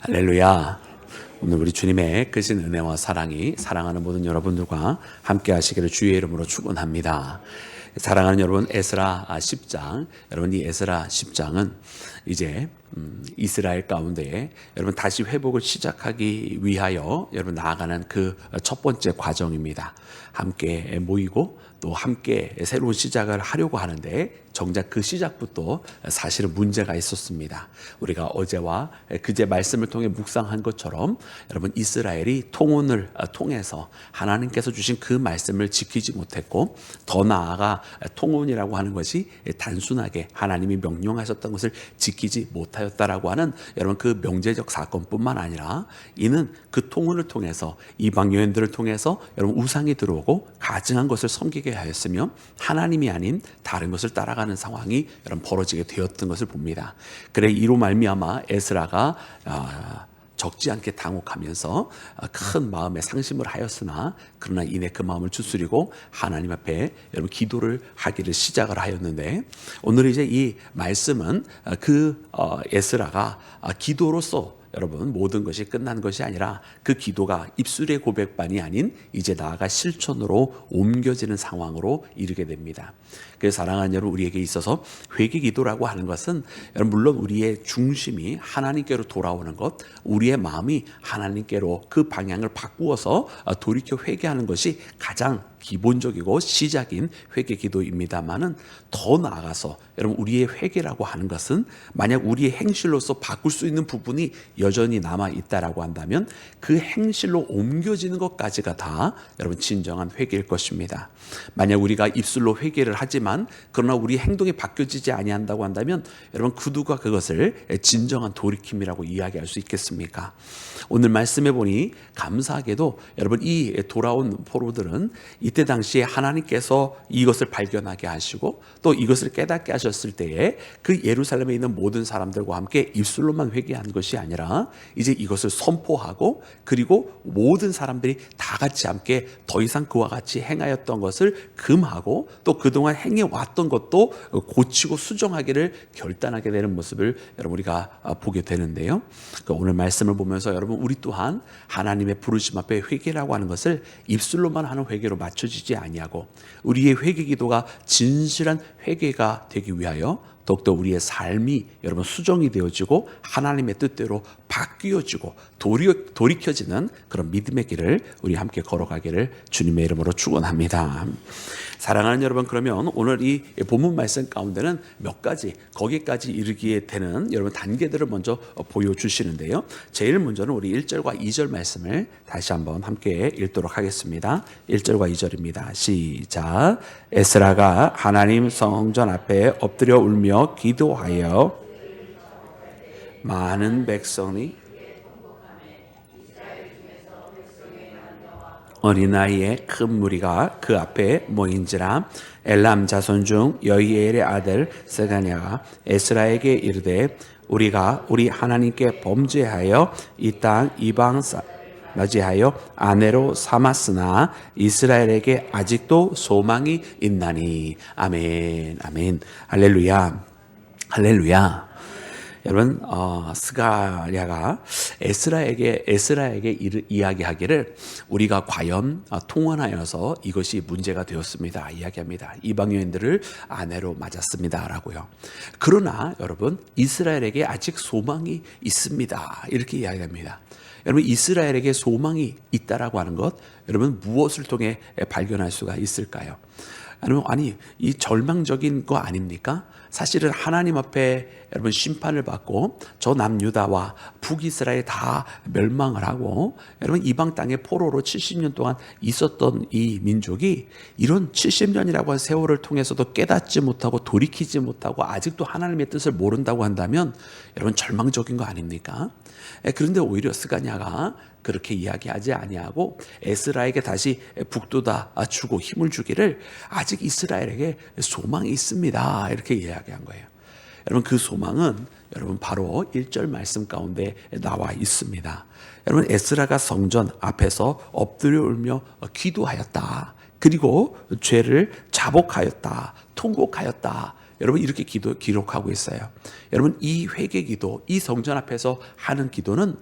할렐루야. 오늘 우리 주님의 크신 은혜와 사랑이 사랑하는 모든 여러분들과 함께 하시기를 주의 이름으로 축원합니다. 사랑하는 여러분, 에스라 10장, 여러분 이 에스라 10장은 이제 이스라엘 가운데 여러분 다시 회복을 시작하기 위하여 여러분 나아가는 그 첫 번째 과정입니다. 함께 모이고 또 함께 새로운 시작을 하려고 하는데 정작 그 시작부터 사실은 문제가 있었습니다. 우리가 어제와 그제 말씀을 통해 묵상한 것처럼 여러분 이스라엘이 통혼을 통해서 하나님께서 주신 그 말씀을 지키지 못했고, 더 나아가 통혼이라고 하는 것이 단순하게 하나님이 명령하셨던 것을 지키지 못하였다라고 하는 여러분 그 명제적 사건뿐만 아니라, 이는 그 통혼을 통해서 이방 여인들을 통해서 여러분 우상이 들어오고 가증한 것을 섬기게 하였으며 하나님이 아닌 다른 것을 따라가는 상황이 여러분 벌어지게 되었던 것을 봅니다. 그래 이로 말미암아 에스라가 적지 않게 당혹하면서 큰 마음의 상심을 하였으나, 그러나 이내 그 마음을 추스리고 하나님 앞에 여러분 기도를 하기를 시작을 하였는데, 오늘 이제 이 말씀은 그 에스라가 기도로서 여러분 모든 것이 끝난 것이 아니라 그 기도가 입술의 고백만이 아닌 이제 나아가 실천으로 옮겨지는 상황으로 이르게 됩니다. 그래서 사랑하는 여러분, 우리에게 있어서 회개 기도라고 하는 것은 여러분 물론 우리의 중심이 하나님께로 돌아오는 것, 우리의 마음이 하나님께로 그 방향을 바꾸어서 돌이켜 회개하는 것이 가장 기본적이고 시작인 회개 기도입니다만은, 더 나아가서 여러분 우리의 회개라고 하는 것은 만약 우리의 행실로서 바꿀 수 있는 부분이 여전히 남아 있다라고 한다면 그 행실로 옮겨지는 것까지가 다 여러분 진정한 회개일 것입니다. 만약 우리가 입술로 회개를 하지만 그러나 우리 행동이 바뀌어지지 아니한다고 한다면 여러분 그 누가 그것을 진정한 돌이킴이라고 이야기할 수 있겠습니까? 오늘 말씀해 보니 감사하게도 여러분 이 돌아온 포로들은 이때 당시에 하나님께서 이것을 발견하게 하시고 또 이것을 깨닫게 하셨을 때에 그 예루살렘에 있는 모든 사람들과 함께 입술로만 회개한 것이 아니라 이제 이것을 선포하고, 그리고 모든 사람들이 다 같이 함께 더 이상 그와 같이 행하였던 것을 금하고 또 그동안 행해왔던 것도 고치고 수정하기를 결단하게 되는 모습을 여러분 우리가 보게 되는데요. 그러니까 오늘 말씀을 보면서 여러분 우리 또한 하나님의 부르심 앞에 회개라고 하는 것을 입술로만 하는 회개로 맞춰지지 아니하고, 우리의 회개 기도가 진실한 회개가 되기 위하여 더욱더 우리의 삶이 여러분 수정이 되어지고 하나님의 뜻대로 바뀌어지고 돌이켜지는 그런 믿음의 길을 우리 함께 걸어가기를 주님의 이름으로 축원합니다. 사랑하는 여러분, 그러면 오늘 이 본문 말씀 가운데는 몇 가지 거기까지 이르기에 되는 여러분 단계들을 먼저 보여주시는데요. 제일 먼저는 우리 1절과 2절 말씀을 다시 한번 함께 읽도록 하겠습니다. 1절과 2절입니다. 시작. 에스라가 하나님 성전 앞에 엎드려 울며 기도하여 많은 백성이 어린아이의 큰 무리가 그 앞에 모인지라. 엘람 자손 중 여이엘의 아들 스가냐가 에스라에게 이르되 우리가 우리 하나님께 범죄하여 이 땅 이방 맞이하여 아내로 삼았으나 이스라엘에게 아직도 소망이 있나니. 아멘, 아멘, 할렐루야, 할렐루야. 여러분 스가랴가 에스라에게 이야기하기를 우리가 과연 통혼하여서 이것이 문제가 되었습니다 이야기합니다. 이방 여인들을 아내로 맞았습니다라고요. 그러나 여러분 이스라엘에게 아직 소망이 있습니다 이렇게 이야기합니다. 여러분 이스라엘에게 소망이 있다라고 하는 것, 여러분 무엇을 통해 발견할 수가 있을까요? 여러분 아니 이 절망적인 거 아닙니까? 사실은 하나님 앞에 여러분 심판을 받고 저 남유다와 북이스라엘 다 멸망을 하고 여러분 이방 땅의 포로로 70년 동안 있었던 이 민족이 이런 70년이라고 한 세월을 통해서도 깨닫지 못하고 돌이키지 못하고 아직도 하나님의 뜻을 모른다고 한다면 여러분 절망적인 거 아닙니까? 그런데 오히려 스가냐가 그렇게 이야기하지 아니하고 에스라에게 다시 북돋아 주고 힘을 주기를 아직 이스라엘에게 소망이 있습니다 이렇게 이야기한 거예요. 여러분 그 소망은 여러분 바로 1절 말씀 가운데 나와 있습니다. 여러분 에스라가 성전 앞에서 엎드려 울며 기도하였다. 그리고 죄를 자복하였다. 통곡하였다. 여러분 이렇게 기록하고 있어요. 여러분 이 회개 기도, 이 성전 앞에서 하는 기도는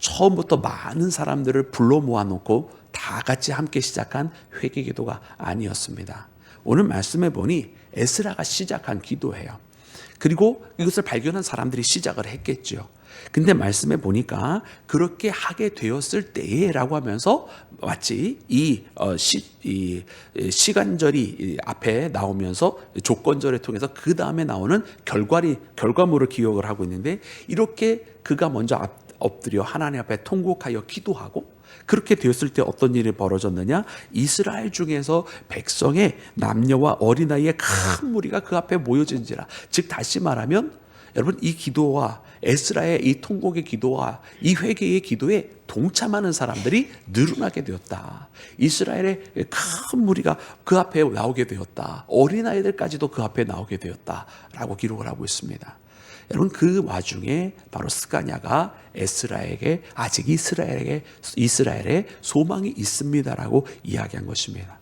처음부터 많은 사람들을 불러 모아놓고 다 같이 함께 시작한 회개 기도가 아니었습니다. 오늘 말씀해 보니 에스라가 시작한 기도예요. 그리고 이것을 발견한 사람들이 시작을 했겠죠. 근데 말씀해 보니까 그렇게 하게 되었을 때라고 하면서 마치 이 시간절이 앞에 나오면서 조건절을 통해서 그 다음에 나오는 결과물을 기억을 하고 있는데, 이렇게 그가 먼저 엎드려 하나님 앞에 통곡하여 기도하고, 그렇게 되었을 때 어떤 일이 벌어졌느냐? 이스라엘 중에서 백성의 남녀와 어린아이의 큰 무리가 그 앞에 모여진지라. 즉 다시 말하면 여러분, 이 기도와 에스라의 이 통곡의 기도와 이 회개의 기도에 동참하는 사람들이 늘어나게 되었다. 이스라엘의 큰 무리가 그 앞에 나오게 되었다. 어린아이들까지도 그 앞에 나오게 되었다라고 기록을 하고 있습니다. 여러분, 그 와중에 바로 스가냐가 에스라에게 아직 이스라엘에 소망이 있습니다라고 이야기한 것입니다.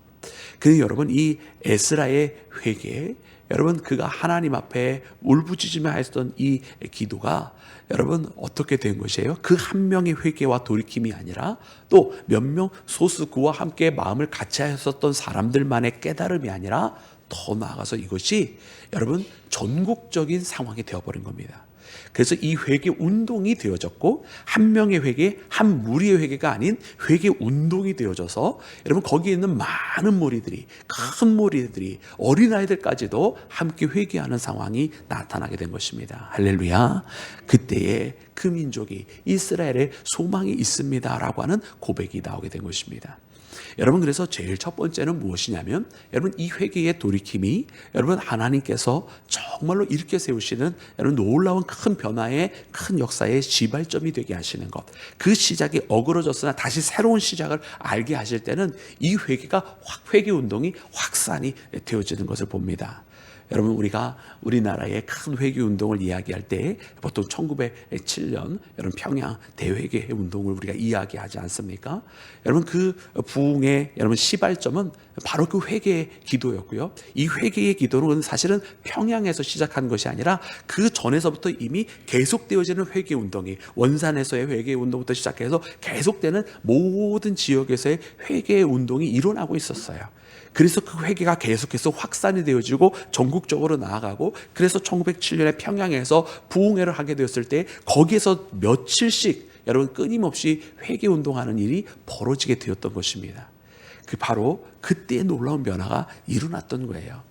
그 여러분, 이 에스라의 회개, 여러분 그가 하나님 앞에 울부짖으며 했던 이 기도가 여러분 어떻게 된 것이에요? 그 한 명의 회개와 돌이킴이 아니라 또 몇 명 소수 그와 함께 마음을 같이 하였었던 사람들만의 깨달음이 아니라 더 나아가서 이것이 여러분 전국적인 상황이 되어버린 겁니다. 그래서 이 회개 운동이 되어졌고, 한 명의 회개, 한 무리의 회개가 아닌 회개 운동이 되어져서 여러분 거기에 있는 많은 무리들이, 큰 무리들이, 어린아이들까지도 함께 회개하는 상황이 나타나게 된 것입니다. 할렐루야. 그때에 그 민족이 이스라엘에 소망이 있습니다라고 하는 고백이 나오게 된 것입니다. 여러분, 그래서 제일 첫 번째는 무엇이냐면, 여러분 이 회개의 돌이킴이 여러분 하나님께서 정말로 일으켜 세우시는 여러분 놀라운 큰 변화의 큰 역사의 시발점이 되게 하시는 것, 그 시작이 어그러졌으나 다시 새로운 시작을 알게 하실 때는 이 회개가 회개 운동이 확산이 되어지는 것을 봅니다. 여러분, 우리가 우리나라의 큰 회개 운동을 이야기할 때 보통 1907년 여러분 평양 대회개 운동을 우리가 이야기하지 않습니까? 여러분 그 부흥의 여러분 시발점은 바로 그 회개의 기도였고요. 이 회개의 기도는 사실은 평양에서 시작한 것이 아니라 그 전에서부터 이미 계속되어지는 회개 운동이, 원산에서의 회개 운동부터 시작해서 계속되는 모든 지역에서의 회개 운동이 일어나고 있었어요. 그래서 그 회개가 계속해서 확산이 되어지고 전국적으로 나아가고, 그래서 1907년에 평양에서 부흥회를 하게 되었을 때 거기에서 며칠씩 여러분 끊임없이 회개 운동하는 일이 벌어지게 되었던 것입니다. 그 바로 그때의 놀라운 변화가 일어났던 거예요.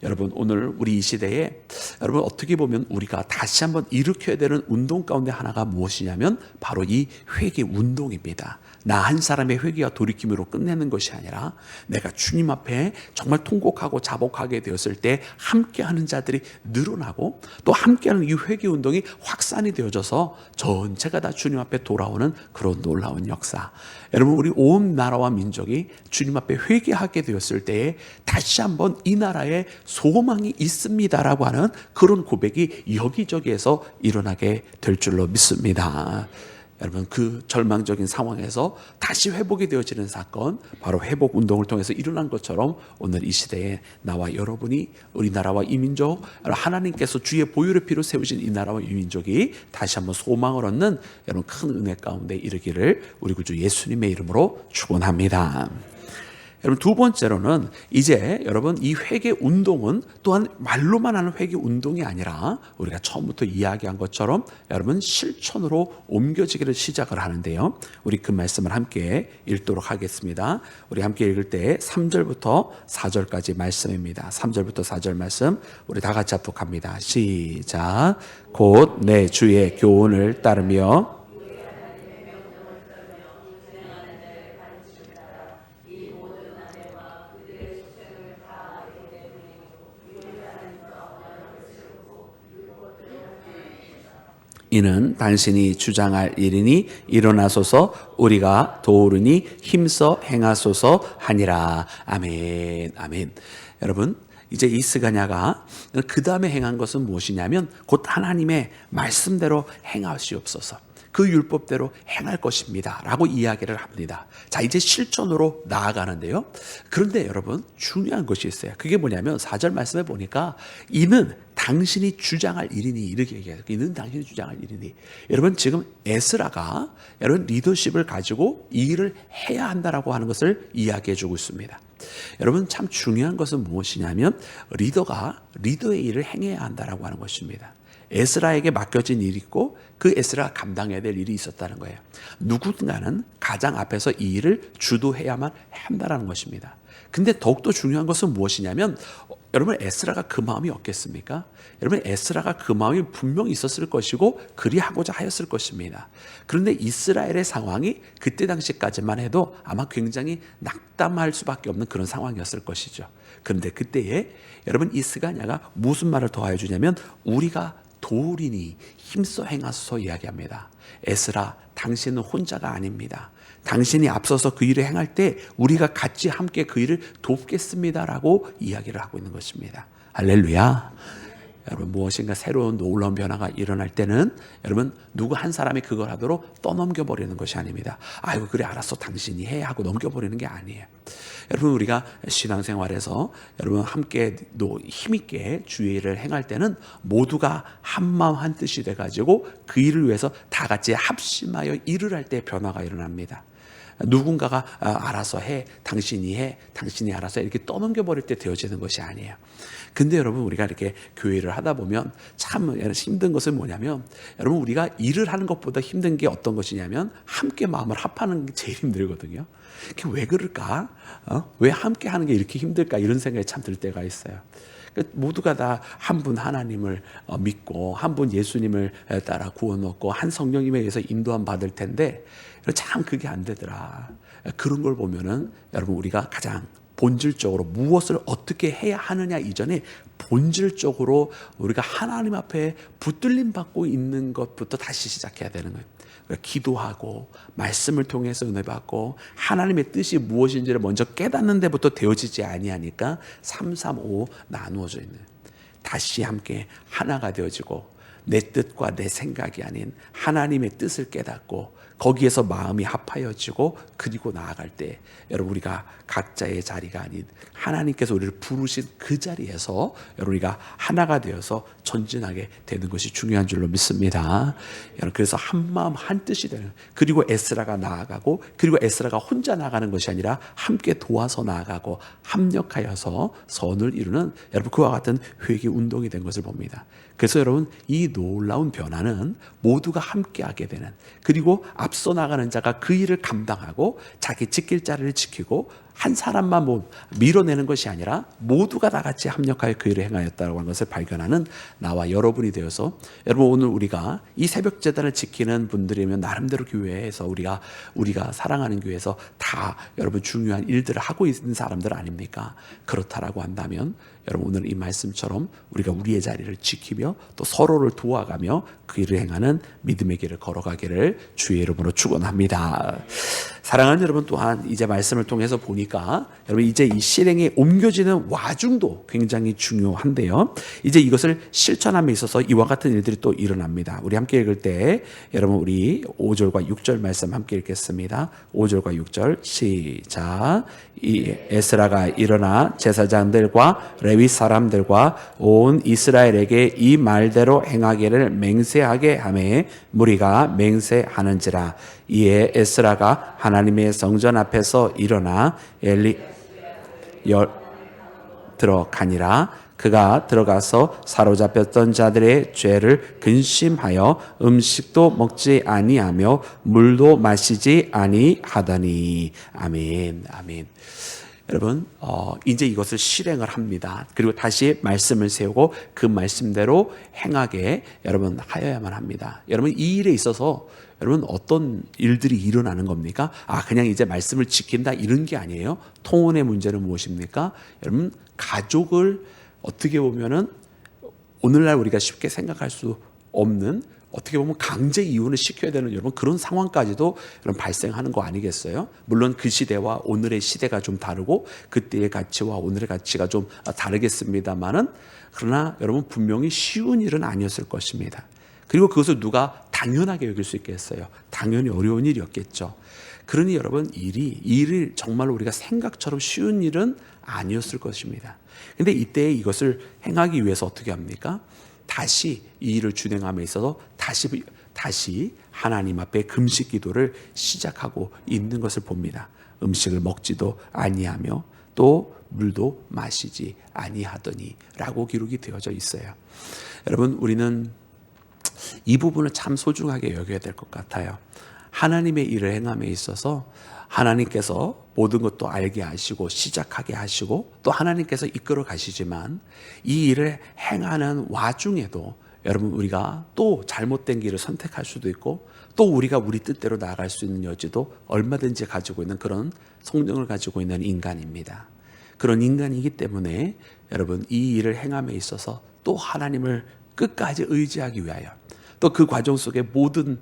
여러분, 오늘 우리 이 시대에 여러분 어떻게 보면 우리가 다시 한번 일으켜야 되는 운동 가운데 하나가 무엇이냐면 바로 이 회개 운동입니다. 나 한 사람의 회개와 돌이킴으로 끝내는 것이 아니라 내가 주님 앞에 정말 통곡하고 자복하게 되었을 때 함께하는 자들이 늘어나고, 또 함께하는 이 회개 운동이 확산이 되어져서 전체가 다 주님 앞에 돌아오는 그런 놀라운 역사. 여러분, 우리 온 나라와 민족이 주님 앞에 회개하게 되었을 때에 다시 한번 이 나라에 소망이 있습니다라고 하는 그런 고백이 여기저기에서 일어나게 될 줄로 믿습니다. 여러분, 그 절망적인 상황에서 다시 회복이 되어지는 사건, 바로 회복 운동을 통해서 일어난 것처럼 오늘 이 시대에 나와 여러분이, 우리나라와 이 민족, 하나님께서 주의 보혈의 피로 세우신 이 나라와 이 민족이 다시 한번 소망을 얻는 여러분 큰 은혜 가운데 이르기를 우리 구주 예수님의 이름으로 축원합니다. 여러분, 두 번째로는 이제 여러분 이 회개 운동은 또한 말로만 하는 회개 운동이 아니라 우리가 처음부터 이야기한 것처럼 여러분 실천으로 옮겨지기를 시작을 하는데요. 우리 그 말씀을 함께 읽도록 하겠습니다. 우리 함께 읽을 때 3절부터 4절까지 말씀입니다. 3절부터 4절 말씀 우리 다 같이 합독합니다. 시작. 곧 내 주의 교훈을 따르며 이는 당신이 주장할 일이니 일어나소서, 우리가 도우르니 힘써 행하소서 하니라. 아멘. 아멘. 여러분, 이제 이 스가냐가 그 다음에 행한 것은 무엇이냐면 곧 하나님의 말씀대로 행하시옵소서, 그 율법대로 행할 것입니다 라고 이야기를 합니다. 자, 이제 실천으로 나아가는데요. 그런데 여러분 중요한 것이 있어요. 그게 뭐냐면 4절 말씀에 보니까 이는 당신이 주장할 일이니 이렇게 얘기해요. 이는 당신이 주장할 일이니. 여러분 지금 에스라가 여러분 리더십을 가지고 이 일을 해야 한다라고 하는 것을 이야기해 주고 있습니다. 여러분 참 중요한 것은 무엇이냐면 리더가 리더의 일을 행해야 한다라고 하는 것입니다. 에스라에게 맡겨진 일이 있고 그 에스라가 감당해야 될 일이 있었다는 거예요. 누군가는 가장 앞에서 이 일을 주도해야만 한다는 것입니다. 근데 더욱더 중요한 것은 무엇이냐면 여러분 에스라가 그 마음이 없겠습니까? 여러분 에스라가 그 마음이 분명히 있었을 것이고 그리하고자 하였을 것입니다. 그런데 이스라엘의 상황이 그때 당시까지만 해도 아마 굉장히 낙담할 수밖에 없는 그런 상황이었을 것이죠. 그런데 그때에 여러분 이 스가냐가 무슨 말을 더하여 주냐면 우리가 도리니 힘써 행하소서 이야기합니다. 에스라 당신은 혼자가 아닙니다. 당신이 앞서서 그 일을 행할 때 우리가 같이 함께 그 일을 돕겠습니다라고 이야기를 하고 있는 것입니다. 할렐루야. 여러분 무엇인가 새로운 놀라운 변화가 일어날 때는 여러분 누구 한 사람이 그걸 하도록 떠넘겨버리는 것이 아닙니다. 아이고 그래 알았어 당신이 해 하고 넘겨버리는 게 아니에요. 여러분 우리가 신앙생활에서 여러분 함께 힘있게 주의 일을 행할 때는 모두가 한마음 한뜻이 돼가지고 그 일을 위해서 다 같이 합심하여 일을 할 때 변화가 일어납니다. 누군가가 알아서 해, 당신이 알아서 해 이렇게 떠넘겨버릴 때 되어지는 것이 아니에요. 근데 여러분 우리가 이렇게 교회를 하다 보면 참 힘든 것은 뭐냐면 여러분 우리가 일을 하는 것보다 힘든 게 어떤 것이냐면 함께 마음을 합하는 게 제일 힘들거든요. 왜 그럴까? 왜 함께 하는 게 이렇게 힘들까? 이런 생각이 참 들 때가 있어요. 모두가 다 한 분 하나님을 믿고 한 분 예수님을 따라 구원 얻고 한 성령님에 의해서 인도함 받을 텐데 참 그게 안 되더라. 그런 걸 보면은 여러분 우리가 가장 본질적으로 무엇을 어떻게 해야 하느냐 이전에 본질적으로 우리가 하나님 앞에 붙들림 받고 있는 것부터 다시 시작해야 되는 거예요. 기도하고 말씀을 통해서 은혜 받고 하나님의 뜻이 무엇인지를 먼저 깨닫는 데부터 되어지지 아니하니까 335 나누어져 있는 다시 함께 하나가 되어지고 내 뜻과 내 생각이 아닌 하나님의 뜻을 깨닫고 거기에서 마음이 합하여지고 그리고 나아갈 때 여러분 우리가 각자의 자리가 아닌 하나님께서 우리를 부르신 그 자리에서 여러분 우리가 하나가 되어서 전진하게 되는 것이 중요한 줄로 믿습니다. 여러분 그래서 한 마음 한 뜻이 되는 그리고 에스라가 나아가고 그리고 에스라가 혼자 나가는 것이 아니라 함께 도와서 나아가고 합력하여서 선을 이루는 여러분 그와 같은 회개 운동이 된 것을 봅니다. 그래서 여러분 이 놀라운 변화는 모두가 함께하게 되는 그리고 앞서 나가는 자가 그 일을 감당하고 자기 지킬 자리를 지키고 한 사람만 밀어내는 것이 아니라 모두가 다 같이 합력하여 그 일을 행하였다고 하는 것을 발견하는 나와 여러분이 되어서 여러분 오늘 우리가 이 새벽 제단을 지키는 분들이면 나름대로 교회에서 우리가 사랑하는 교회에서 다 여러분 중요한 일들을 하고 있는 사람들 아닙니까? 그렇다라고 한다면 여러분 오늘 이 말씀처럼 우리가 우리의 자리를 지키며 또 서로를 도와가며 그 일을 행하는 믿음의 길을 걸어가기를 주의 이름으로 축원합니다. 사랑하는 여러분 또한 이제 말씀을 통해서 보니까 여러분 이제 이 실행에 옮겨지는 와중도 굉장히 중요한데요. 이제 이것을 실천함에 있어서 이와 같은 일들이 또 일어납니다. 우리 함께 읽을 때 여러분 우리 5절과 6절 말씀 함께 읽겠습니다. 5절과 6절 시작. 이 에스라가 일어나 제사장들과 레위 사람들과 온 이스라엘에게 이 말대로 행하기를 맹세하게 하매 무리가 맹세하는지라. 이에 에스라가 하나님의 성전 앞에서 일어나 들어가니라. 그가 들어가서 사로잡혔던 자들의 죄를 근심하여 음식도 먹지 아니하며 물도 마시지 아니하더니. 아멘. 아멘. 여러분 이제 이것을 실행을 합니다. 그리고 다시 말씀을 세우고 그 말씀대로 행하게 여러분 하여야만 합니다. 여러분 이 일에 있어서 여러분 어떤 일들이 일어나는 겁니까? 그냥 이제 말씀을 지킨다 이런 게 아니에요. 통혼의 문제는 무엇입니까? 여러분 가족을 어떻게 보면은 오늘날 우리가 쉽게 생각할 수 없는 어떻게 보면 강제 이혼을 시켜야 되는 여러분 그런 상황까지도 여러분 발생하는 거 아니겠어요? 물론 그 시대와 오늘의 시대가 좀 다르고 그때의 가치와 오늘의 가치가 좀 다르겠습니다만은 그러나 여러분 분명히 쉬운 일은 아니었을 것입니다. 그리고 그것을 누가 당연하게 여길 수 있겠어요? 당연히 어려운 일이었겠죠. 그러니 여러분 일이 정말로 우리가 생각처럼 쉬운 일은 아니었을 것입니다. 근데 이때 이것을 행하기 위해서 어떻게 합니까? 다시 이 일을 준행함에 있어서 다시 하나님 앞에 금식 기도를 시작하고 있는 것을 봅니다. 음식을 먹지도 아니하며 또 물도 마시지 아니하더니 라고 기록이 되어져 있어요. 여러분, 우리는 이 부분을 참 소중하게 여겨야 될 것 같아요. 하나님의 일을 행함에 있어서 하나님께서 모든 것도 알게 하시고 시작하게 하시고 또 하나님께서 이끌어 가시지만 이 일을 행하는 와중에도 여러분, 우리가 또 잘못된 길을 선택할 수도 있고 또 우리가 우리 뜻대로 나아갈 수 있는 여지도 얼마든지 가지고 있는 그런 성령을 가지고 있는 인간입니다. 그런 인간이기 때문에 여러분, 이 일을 행함에 있어서 또 하나님을 끝까지 의지하기 위하여 또 그 과정 속에 모든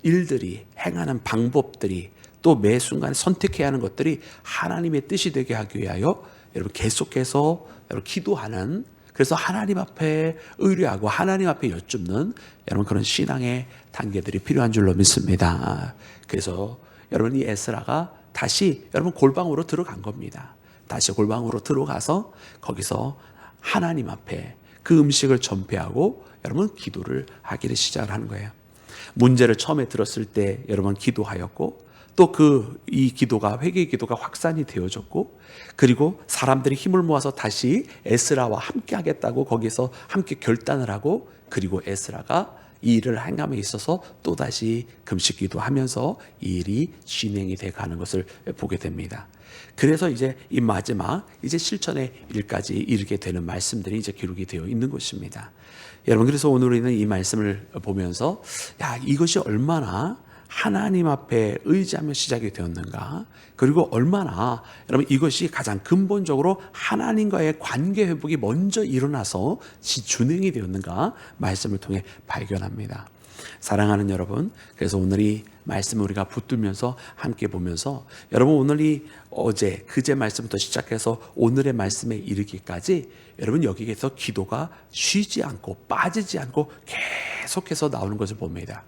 일들이 행하는 방법들이 또 매 순간 선택해야 하는 것들이 하나님의 뜻이 되게 하기 위하여 여러분 계속해서 여러분 기도하는, 그래서 하나님 앞에 의뢰하고 하나님 앞에 여쭙는 여러분 그런 신앙의 단계들이 필요한 줄로 믿습니다. 그래서 여러분 이 에스라가 다시 여러분 골방으로 들어간 겁니다. 다시 골방으로 들어가서 거기서 하나님 앞에 그 음식을 전폐하고 여러분 기도를 하기를 시작하는 거예요. 문제를 처음에 들었을 때 여러분 기도하였고 또 이 기도가 회개의 기도가 확산이 되어졌고 그리고 사람들이 힘을 모아서 다시 에스라와 함께 하겠다고 거기서 함께 결단을 하고 그리고 에스라가 이 일을 행함에 있어서 또다시 금식 기도하면서 이 일이 진행이 돼 가는 것을 보게 됩니다. 그래서 이제 이 마지막 이제 실천의 일까지 이르게 되는 말씀들이 이제 기록이 되어 있는 것입니다. 여러분, 그래서 오늘 우리는 이 말씀을 보면서 이것이 얼마나 하나님 앞에 의지하며 시작이 되었는가, 그리고 얼마나 여러분 이것이 가장 근본적으로 하나님과의 관계 회복이 먼저 일어나서 진행이 되었는가 말씀을 통해 발견합니다. 사랑하는 여러분, 그래서 오늘 이 말씀을 우리가 붙들면서 함께 보면서 여러분 오늘이 그제 말씀부터 시작해서 오늘의 말씀에 이르기까지 여러분 여기에서 기도가 쉬지 않고 빠지지 않고 계속해서 나오는 것을 봅니다.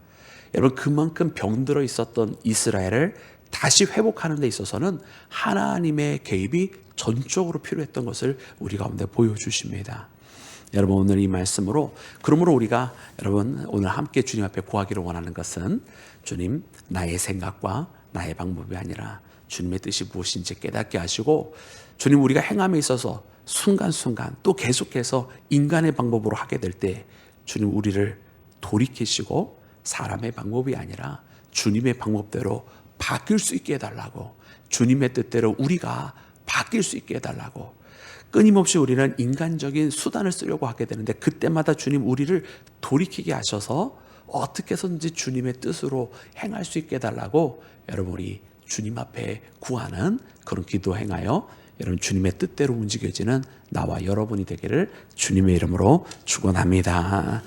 여러분 그만큼 병들어 있었던 이스라엘을 다시 회복하는 데 있어서는 하나님의 개입이 전적으로 필요했던 것을 우리 가운데 보여주십니다. 여러분 오늘 이 말씀으로 그러므로 우리가 여러분 오늘 함께 주님 앞에 구하기를 원하는 것은 주님, 나의 생각과 나의 방법이 아니라 주님의 뜻이 무엇인지 깨닫게 하시고 주님, 우리가 행함에 있어서 순간순간 또 계속해서 인간의 방법으로 하게 될 때 주님 우리를 돌이키시고 사람의 방법이 아니라 주님의 방법대로 바뀔 수 있게 해달라고, 주님의 뜻대로 우리가 바뀔 수 있게 해달라고, 끊임없이 우리는 인간적인 수단을 쓰려고 하게 되는데 그때마다 주님 우리를 돌이키게 하셔서 어떻게 해서든지 주님의 뜻으로 행할 수 있게 해달라고 여러분 우리 주님 앞에 구하는 그런 기도 행하여 여러분 주님의 뜻대로 움직여지는 나와 여러분이 되기를 주님의 이름으로 축원합니다.